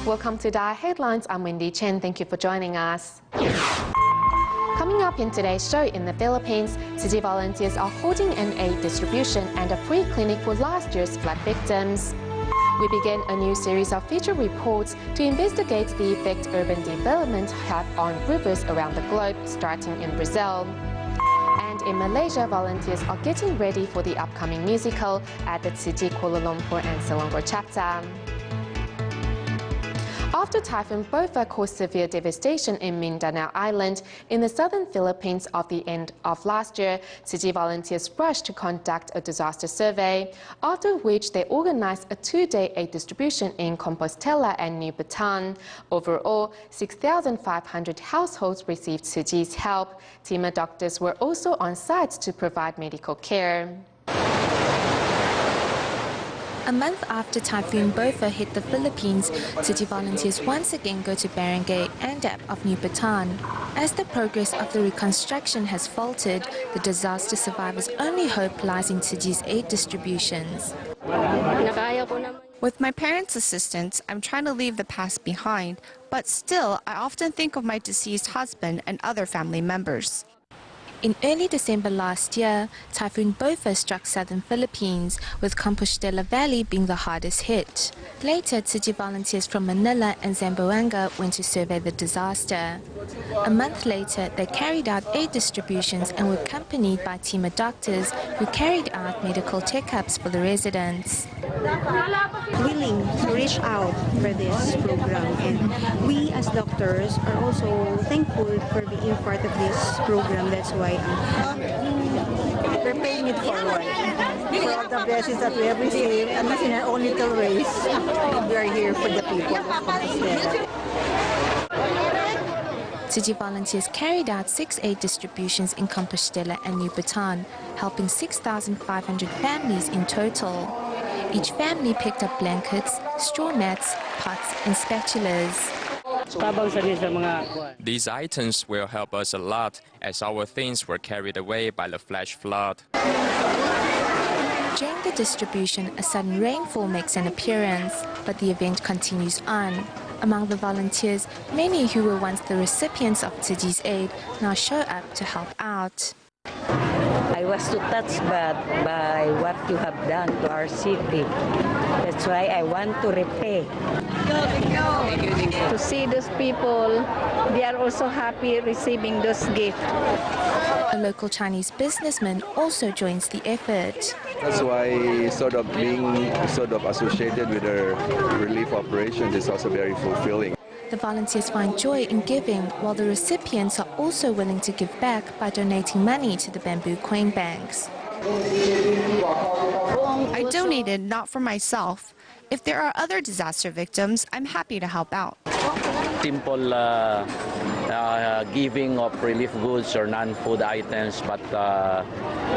Welcome to DaAi Headlines. I'm Wendy Chen. Thank you for joining us. Coming up in today's show, in the Philippines, city volunteers are holding an aid distribution and a free clinic for last year's flood victims. We begin a new series of feature reports to investigate the effect urban development have on rivers around the globe, starting in Brazil. And in Malaysia, volunteers are getting ready for the upcoming musical at the City Kuala Lumpur and Selangor chapter. After Typhoon Bopha caused severe devastation in Mindanao Island in the southern Philippines at the end of last year, city volunteers rushed to conduct a disaster survey, after which they organized a two-day aid distribution in Compostela and New Bataan. Overall, 6,500 households received city's help. Team of doctors were also on site to provide medical care. A month after Typhoon Bopha hit the Philippines, city volunteers once again go to Barangay Andap of New Bataan. As the progress of the reconstruction has faltered, the disaster survivors' only hope lies in city's aid distributions. With my parents' assistance, I'm trying to leave the past behind, but still, I often think of my deceased husband and other family members. In early December last year, Typhoon Bopha struck southern Philippines, with Compostela Valley being the hardest hit. Later, city volunteers from Manila and Zamboanga went to survey the disaster. A month later, they carried out aid distributions and were accompanied by a team of doctors who carried out medical checkups for the residents. Willing to reach out for this program, and we as doctors are also thankful for being part of this program. That's why we're paying it forward for all the blessings that we have received, and in our own little ways, we are here for the people of Compostela. City volunteers carried out 6 aid distributions in Compostela and New Bataan, helping 6,500 families in total. Each family picked up blankets, straw mats, pots and spatulas. These items will help us a lot, as our things were carried away by the flash flood. During the distribution, a sudden rainfall makes an appearance, but the event continues on. Among the volunteers, many who were once the recipients of city's aid now show up to help out. I was too touched by what you have done to our city. That's why I want to repay. To see those people, they are also happy receiving those gifts. A local Chinese businessman also joins the effort. That's why being associated with the relief operations is also very fulfilling. The volunteers find joy in giving, while the recipients are also willing to give back by donating money to the bamboo coin banks. I donated not for myself. If there are other disaster victims, I'm happy to help out. Simple giving of relief goods or non-food items, but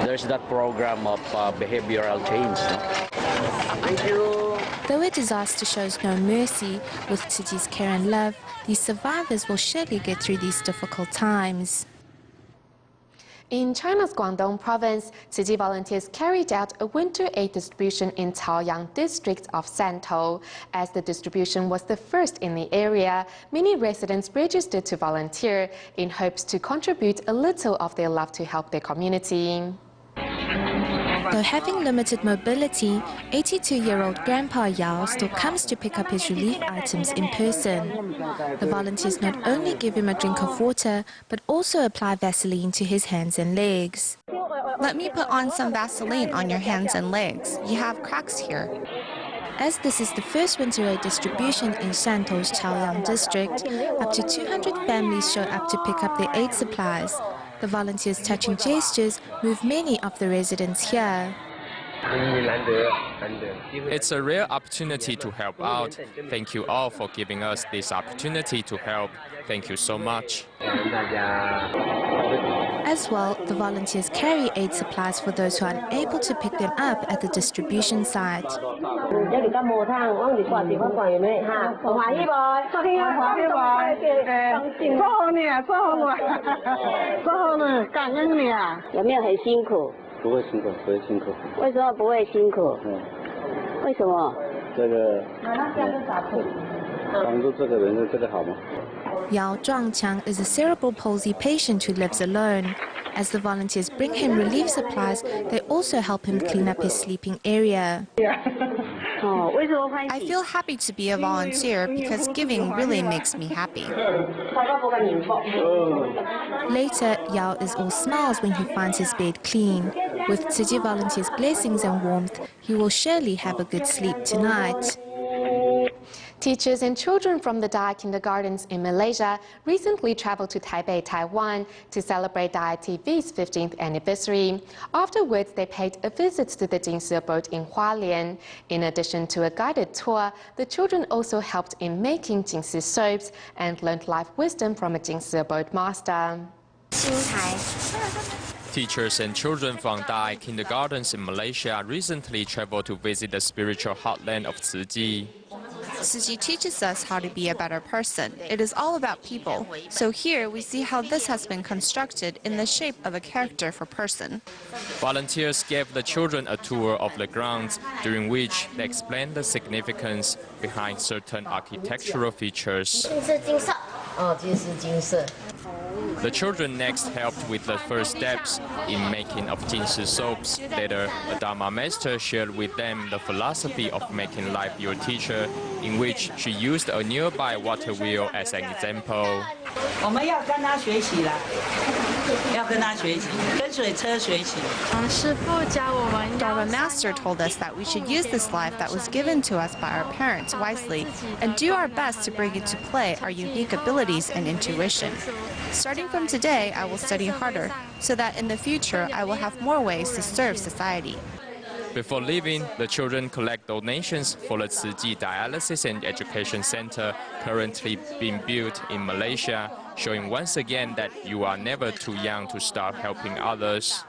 there's that program of behavioral change. Thank you. Though a disaster shows no mercy, with city's care and love, these survivors will surely get through these difficult times. In China's Guangdong province, city volunteers carried out a winter aid distribution in Taoyang district of Santou. As the distribution was the first in the area, many residents registered to volunteer in hopes to contribute a little of their love to help their community. Though having limited mobility, 82-year-old Grandpa Yao still comes to pick up his relief items in person. The volunteers not only give him a drink of water, but also apply Vaseline to his hands and legs. Let me put on some Vaseline on your hands and legs. You have cracks here. As this is the first winter aid distribution in Santou's Chaoyang district, up to 200 families show up to pick up their aid supplies. The volunteers' touching gestures move many of the residents here. It's a rare opportunity to help out. Thank you all for giving us this opportunity to help. Thank you so much. As well, the volunteers carry aid supplies for those who are unable to pick them up at the distribution site. Yao Zhuangqiang is a cerebral palsy patient who lives alone. As the volunteers bring him relief supplies, they also help him clean up his sleeping area. I feel happy to be a volunteer because giving really makes me happy. Later, Yao is all smiles when he finds his bed clean. With Tzu Chi volunteers' blessings and warmth, he will surely have a good sleep tonight. Teachers and children from the DaAi kindergartens in Malaysia recently traveled to Taipei, Taiwan to celebrate DaAi TV's 15th anniversary. Afterwards, they paid a visit to the Jingse boat in Hualien. In addition to a guided tour, the children also helped in making Jingse soaps and learned life wisdom from a Jingse boat master. Teachers and children from DaAi kindergartens in Malaysia recently traveled to visit the spiritual heartland of Tzu Chi. Tzu Chi teaches us how to be a better person. It is all about people. So here we see how this has been constructed in the shape of a character for person. Volunteers gave the children a tour of the grounds, during which they explained the significance behind certain architectural features. The children next helped with the first steps in making of Jingse soaps. Later, a Dharma master shared with them the philosophy of making life your teacher, in which she used a nearby water wheel as an example. Dharma master told us that we should use this life that was given to us by our parents wisely and do our best to bring into play our unique abilities and intuition. Starting from today, I will study harder so that in the future I will have more ways to serve society. Before leaving, the children collect donations for the Tzu Chi Dialysis and Education Center currently being built in Malaysia, showing once again that you are never too young to start helping others.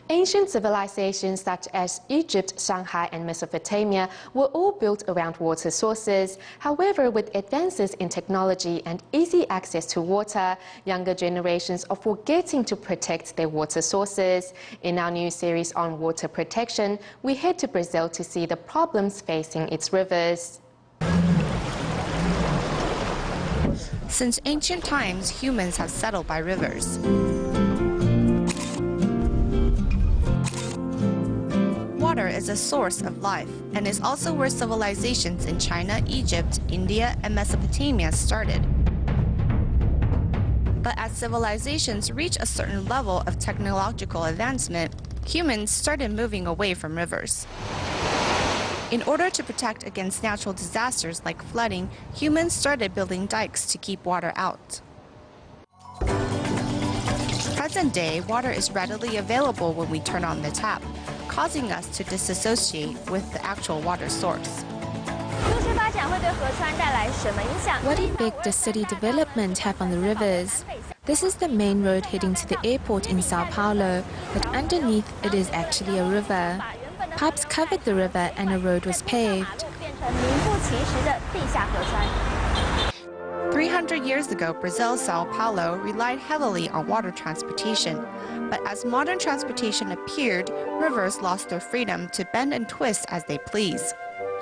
Ancient civilizations such as Egypt, Shanghai, and Mesopotamia were all built around water sources. However, with advances in technology and easy access to water, younger generations are forgetting to protect their water sources. In our new series on water protection, we head to Brazil to see the problems facing its rivers. Since ancient times, humans have settled by rivers. Water is a source of life and is also where civilizations in China, Egypt, India, and Mesopotamia started. But as civilizations reach a certain level of technological advancement, humans started moving away from rivers. In order to protect against natural disasters like flooding, humans started building dikes to keep water out. Present day, water is readily available when we turn on the tap, causing us to disassociate with the actual water source. What effect does city development have on the rivers? This is the main road heading to the airport in Sao Paulo, but underneath it is actually a river. Pipes covered the river and a road was paved. 300 years ago, Brazil, Sao Paulo relied heavily on water transportation. But as modern transportation appeared, rivers lost their freedom to bend and twist as they please.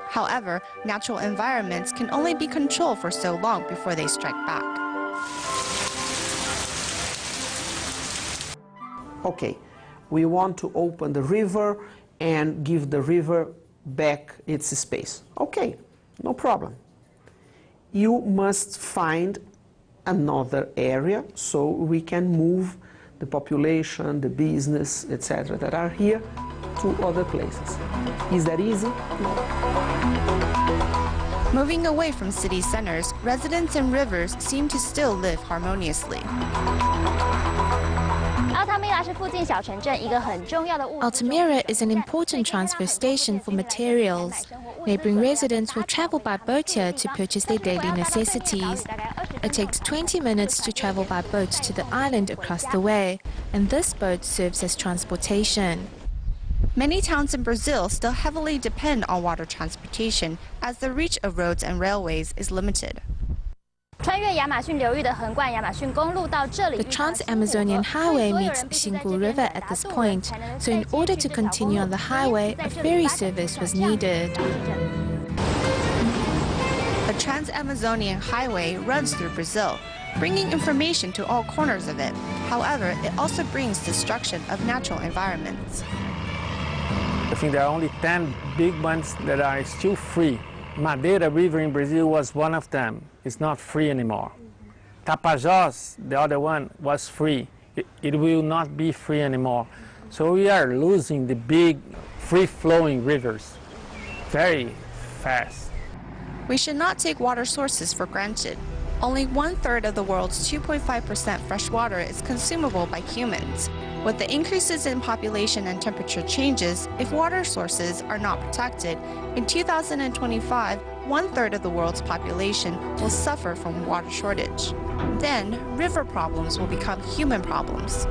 However, natural environments can only be controlled for so long before they strike back. Okay, we want to open the river and give the river back its space. Okay, no problem. You must find another area so we can move the population, the business, etc. that are here to other places. Is that easy? No. Moving away from city centers, residents and rivers seem to still live harmoniously. Altamira is an important transfer station for materials. Neighboring residents will travel by boat here to purchase their daily necessities. It takes 20 minutes to travel by boat to the island across the way, and this boat serves as transportation. Many towns in Brazil still heavily depend on water transportation as the reach of roads and railways is limited. The Trans-Amazonian Highway meets Xingu River at this point, so in order to continue on the highway, a ferry service was needed. The Trans-Amazonian Highway runs through Brazil, bringing information to all corners of it. However, it also brings destruction of natural environments. I think there are only 10 big ones that are still free. Madeira River in Brazil was one of them. It's not free anymore. Tapajós, the other one, was free. It will not be free anymore. So we are losing the big, free-flowing rivers very fast. We should not take water sources for granted. Only 1/3 of the world's 2.5% fresh water is consumable by humans. With the increases in population and temperature changes, if water sources are not protected, in 2025, 1/3 of the world's population will suffer from water shortage. Then, river problems will become human problems.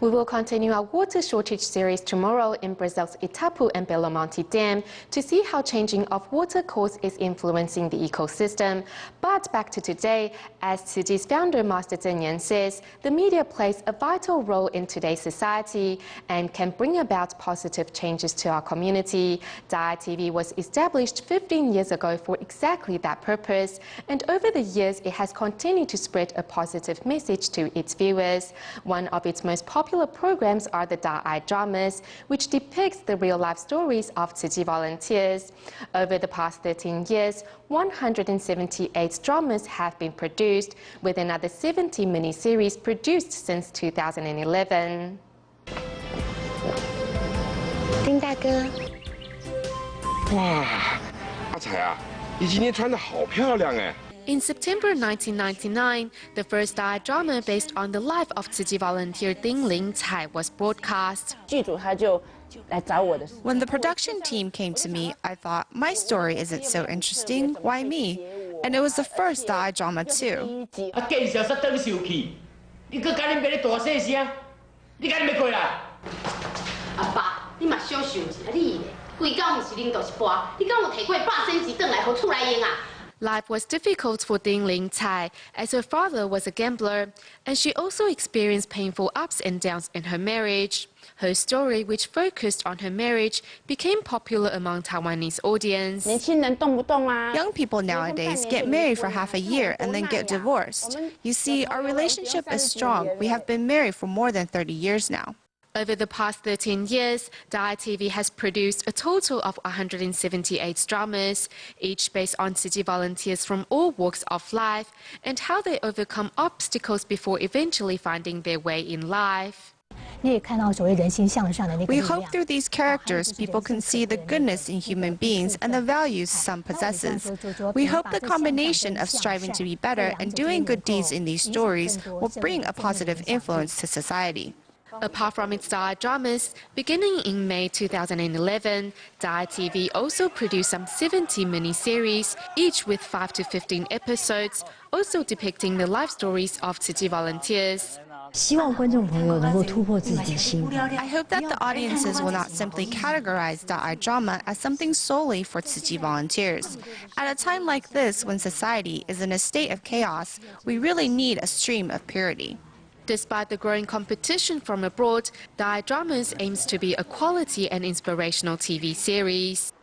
We will continue our water shortage series tomorrow in Brazil's Itapu and Belo Monte Dam to see how changing of water course is influencing the ecosystem. But back to today, as Tzu Chi's founder Master Zheng Yan says, the media plays a vital role in today's society and can bring about positive changes to our community. DaAi TV was established 15 years ago for exactly that purpose, and over the years it has continued to spread a positive message to its viewers. One of its most popular programs are the DaAi dramas, which depicts the real-life stories of Tzu Chi volunteers. Over the past 13 years, 178 dramas have been produced, with another 70 miniseries produced since 2011. 丁大哥，哇，阿彩啊，你今天穿得好漂亮哎！ In September 1999, the first DaAi drama based on the life of Tzu Chi volunteer Ding Ling Cai was broadcast. When the production team came to me, I thought, my story isn't so interesting, why me? And it was the first DaAi drama too. Life was difficult for Ding Ling Cai, as her father was a gambler, and she also experienced painful ups and downs in her marriage. Her story, which focused on her marriage, became popular among Taiwanese audience. Young people nowadays get married for half a year and then get divorced. You see, our relationship is strong. We have been married for more than 30 years now. Over the past 13 years, DaAi TV has produced a total of 178 dramas, each based on Tzu Chi volunteers from all walks of life and how they overcome obstacles before eventually finding their way in life. We hope through these characters people can see the goodness in human beings and the values some possesses. We hope the combination of striving to be better and doing good deeds in these stories will bring a positive influence to society. Apart from its DaAi dramas, beginning in May 2011, DaAi TV also produced some 70 miniseries, each with 5 to 15 episodes, also depicting the life stories of Tzu Chi volunteers. I hope that the audiences will not simply categorize DaAi drama as something solely for Tzu Chi volunteers. At a time like this, when society is in a state of chaos, we really need a stream of purity. Despite the growing competition from abroad, DaAi dramas aims to be a quality and inspirational TV series.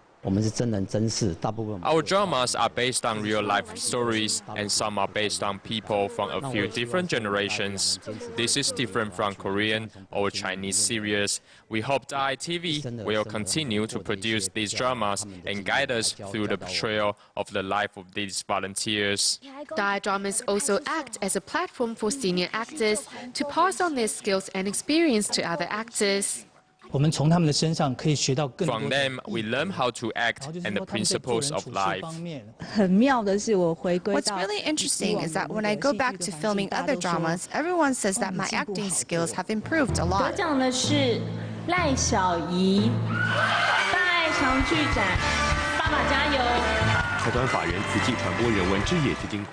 Our dramas are based on real-life stories, and some are based on people from a few different generations. This is different from Korean or Chinese series. We hope DaAi TV will continue to produce these dramas and guide us through the portrayal of the life of these volunteers. DaAi dramas also act as a platform for senior actors to pass on their skills and experience to other actors. From them, we learn how to act and the principles of life. What's really interesting is that when I go back to filming other dramas, everyone says that my acting skills have improved a lot. 得奖的是赖小怡，大爱长剧展，爸爸加油！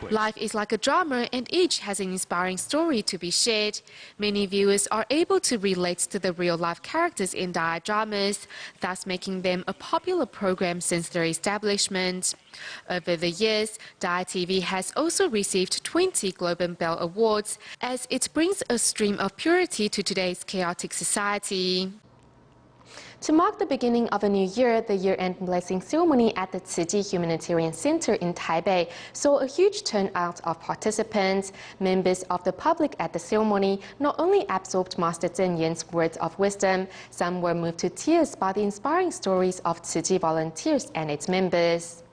Life is like a drama and each has an inspiring story to be shared. Many viewers are able to relate to the real-life characters in DaAi dramas, thus making them a popular program since their establishment. Over the years, DaAi TV has also received 20 Globe and Bell Awards as it brings a stream of purity to today's chaotic society. To mark the beginning of a new year, the year-end blessing ceremony at the Tzu Chi Humanitarian Center in Taipei saw a huge turnout of participants. Members of the public at the ceremony not only absorbed Master Zheng Yan's words of wisdom, some were moved to tears by the inspiring stories of Tzu Chi volunteers and its members.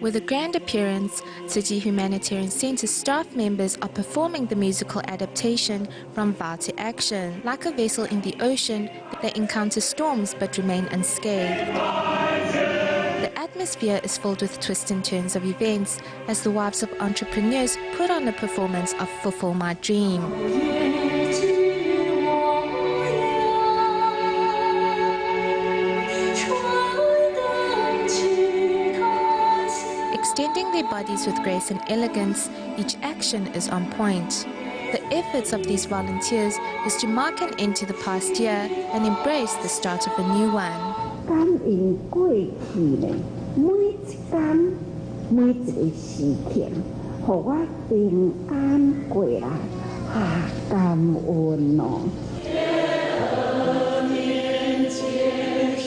With a grand appearance, Tzu Chi Humanitarian Center staff members are performing the musical adaptation from vow to action. Like a vessel in the ocean, they encounter storms but remain unscathed. The atmosphere is filled with twists and turns of events as the wives of entrepreneurs put on a performance of Fulfill My Dream. Extending their bodies with grace and elegance, each action is on point. The efforts of these volunteers is to mark an end to the past year and embrace the start of a new one.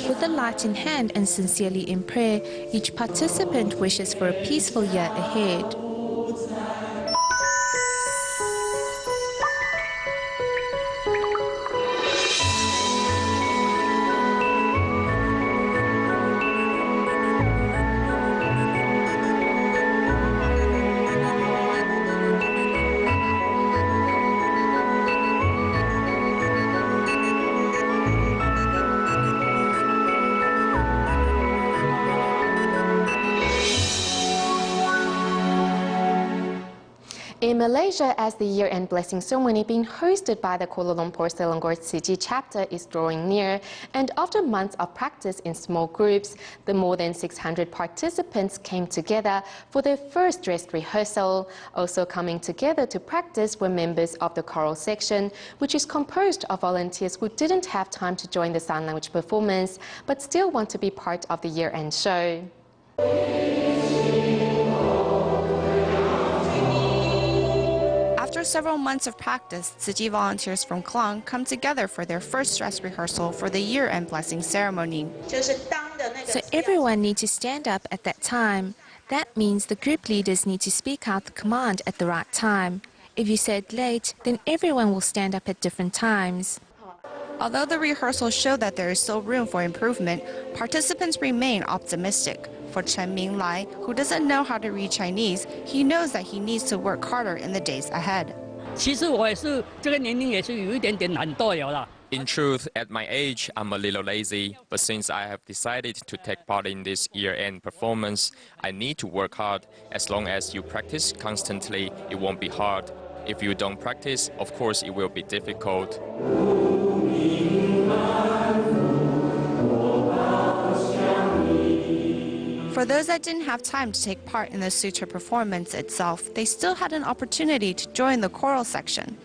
With a light in hand and sincerely in prayer, each participant wishes for a peaceful year ahead. In Malaysia, as the year-end blessing ceremony being hosted by the Kuala Lumpur Selangor Tzu Chi chapter is drawing near, and after months of practice in small groups, the more than 600 participants came together for their first dress rehearsal. Also coming together to practice were members of the choral section, which is composed of volunteers who didn't have time to join the sign language performance, but still want to be part of the year-end show. After several months of practice, Tzu Chi volunteers from Klang come together for their first dress rehearsal for the year-end blessing ceremony. So everyone needs to stand up at that time. That means the group leaders need to speak out the command at the right time. If you say it late, then everyone will stand up at different times. Although the rehearsal showed that there is still room for improvement, participants remain optimistic. For Chen Minglai, who doesn't know how to read Chinese, he knows that he needs to work harder in the days ahead. In truth, at my age, I'm a little lazy, but since I have decided to take part in this year-end performance, I need to work hard. As long as you practice constantly, it won't be hard. If you don't practice, of course, it will be difficult. For those that didn't have time to take part in the sutra performance itself, they still had an opportunity to join the choral section.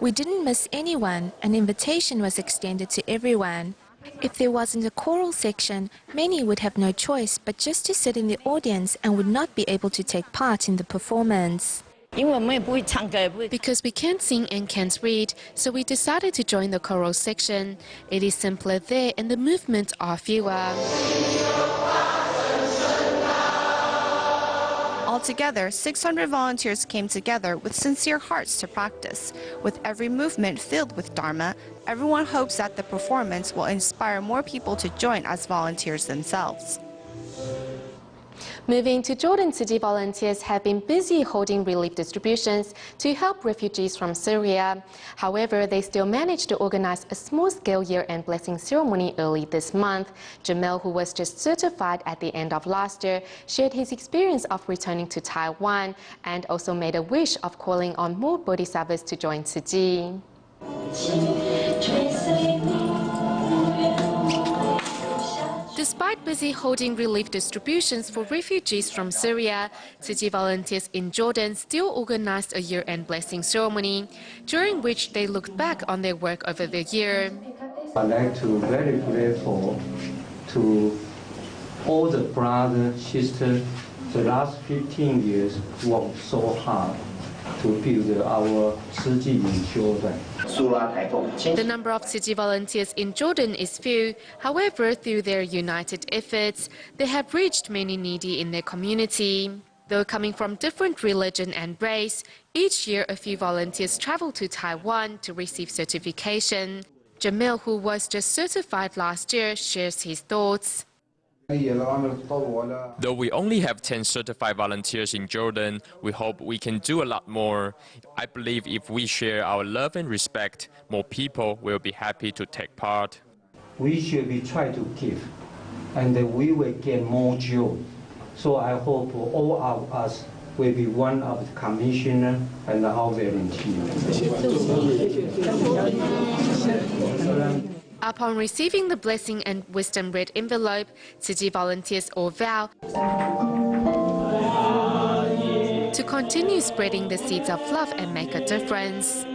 We didn't miss anyone. An invitation was extended to everyone. If there wasn't a choral section, many would have no choice but just to sit in the audience and would not be able to take part in the performance. Because we can't sing and can't read, so we decided to join the choral section. It is simpler there and the movements are fewer. Altogether, 600 volunteers came together with sincere hearts to practice. With every movement filled with Dharma, everyone hopes that the performance will inspire more people to join as volunteers themselves. Moving to Jordan, Tzu Chi volunteers have been busy holding relief distributions to help refugees from Syria. However, they still managed to organize a small-scale year-end blessing ceremony early this month. Jamel, who was just certified at the end of last year, shared his experience of returning to Taiwan and also made a wish of calling on more bodhisattvas to join Tzu Chi. Despite busy holding relief distributions for refugees from Syria, Tzu volunteers in Jordan still organized a year-end blessing ceremony, during which they looked back on their work over the year. I'd like to be very grateful to all the brothers, sisters, the last 15 years worked so hard to build our Tzu in Jordan. The number of Tzu volunteers in Jordan is few. However, through their united efforts, they have reached many needy in their community. Though coming from different religion and race, each year a few volunteers travel to Taiwan to receive certification. Jamil, who was just certified last year, shares his thoughts. Though we only have 10 certified volunteers in Jordan, we hope we can do a lot more. I believe if we share our love and respect, more people will be happy to take part. We should be trying to give, and we will get more joy. So I hope all of us will be one of the commissioner and our volunteers. Upon receiving the blessing and wisdom red envelope, Tzu volunteers all vow to continue spreading the seeds of love and make a difference.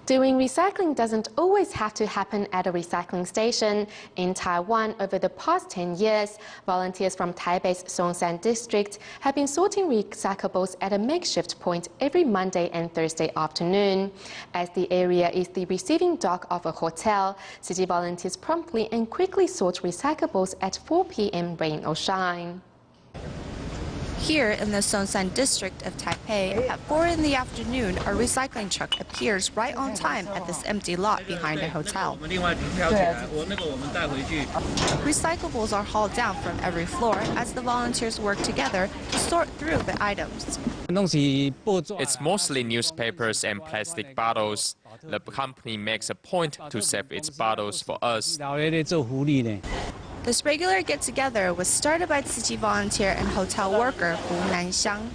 Doing recycling doesn't always have to happen at a recycling station. In Taiwan, over the past 10 years, volunteers from Taipei's Songshan district have been sorting recyclables at a makeshift point every Monday and Thursday afternoon. As the area is the receiving dock of a hotel, Tzu volunteers promptly and quickly sort recyclables at 4 p.m. rain or shine. Here in the Songshan district of Taipei, at 4 in the afternoon, a recycling truck appears right on time at this empty lot behind a hotel. Recyclables are hauled down from every floor as the volunteers work together to sort through the items. It's mostly newspapers and plastic bottles. The company makes a point to save its bottles for us. This regular get-together was started by Tzu volunteer and hotel worker Hu Nanxiang.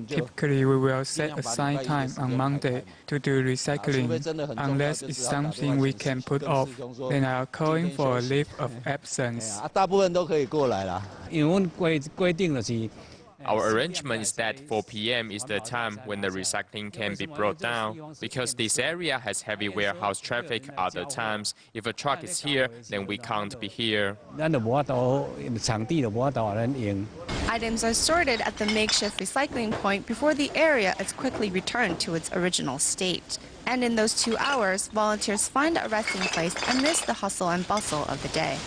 Typically, we will set aside time on Monday to do recycling. Unless it's something we can put off, then I am calling for a leave of absence. Our arrangement is that 4 p.m. is the time when the recycling can be brought down. Because this area has heavy warehouse traffic other times, if a truck is here, then we can't be here. Items are sorted at the makeshift recycling point before the area is quickly returned to its original state. And in those 2 hours, volunteers find a resting place and miss the hustle and bustle of the day.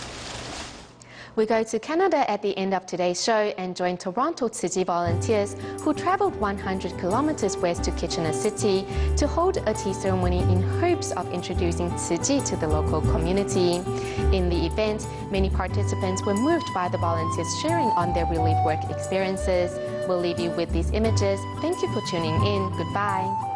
We go to Canada at the end of today's show and join Toronto Tzu volunteers who travelled 100 kilometres west to Kitchener City to hold a tea ceremony in hopes of introducing Tzu to the local community. In the event, many participants were moved by the volunteers sharing on their relief work experiences. We'll leave you with these images. Thank you for tuning in. Goodbye.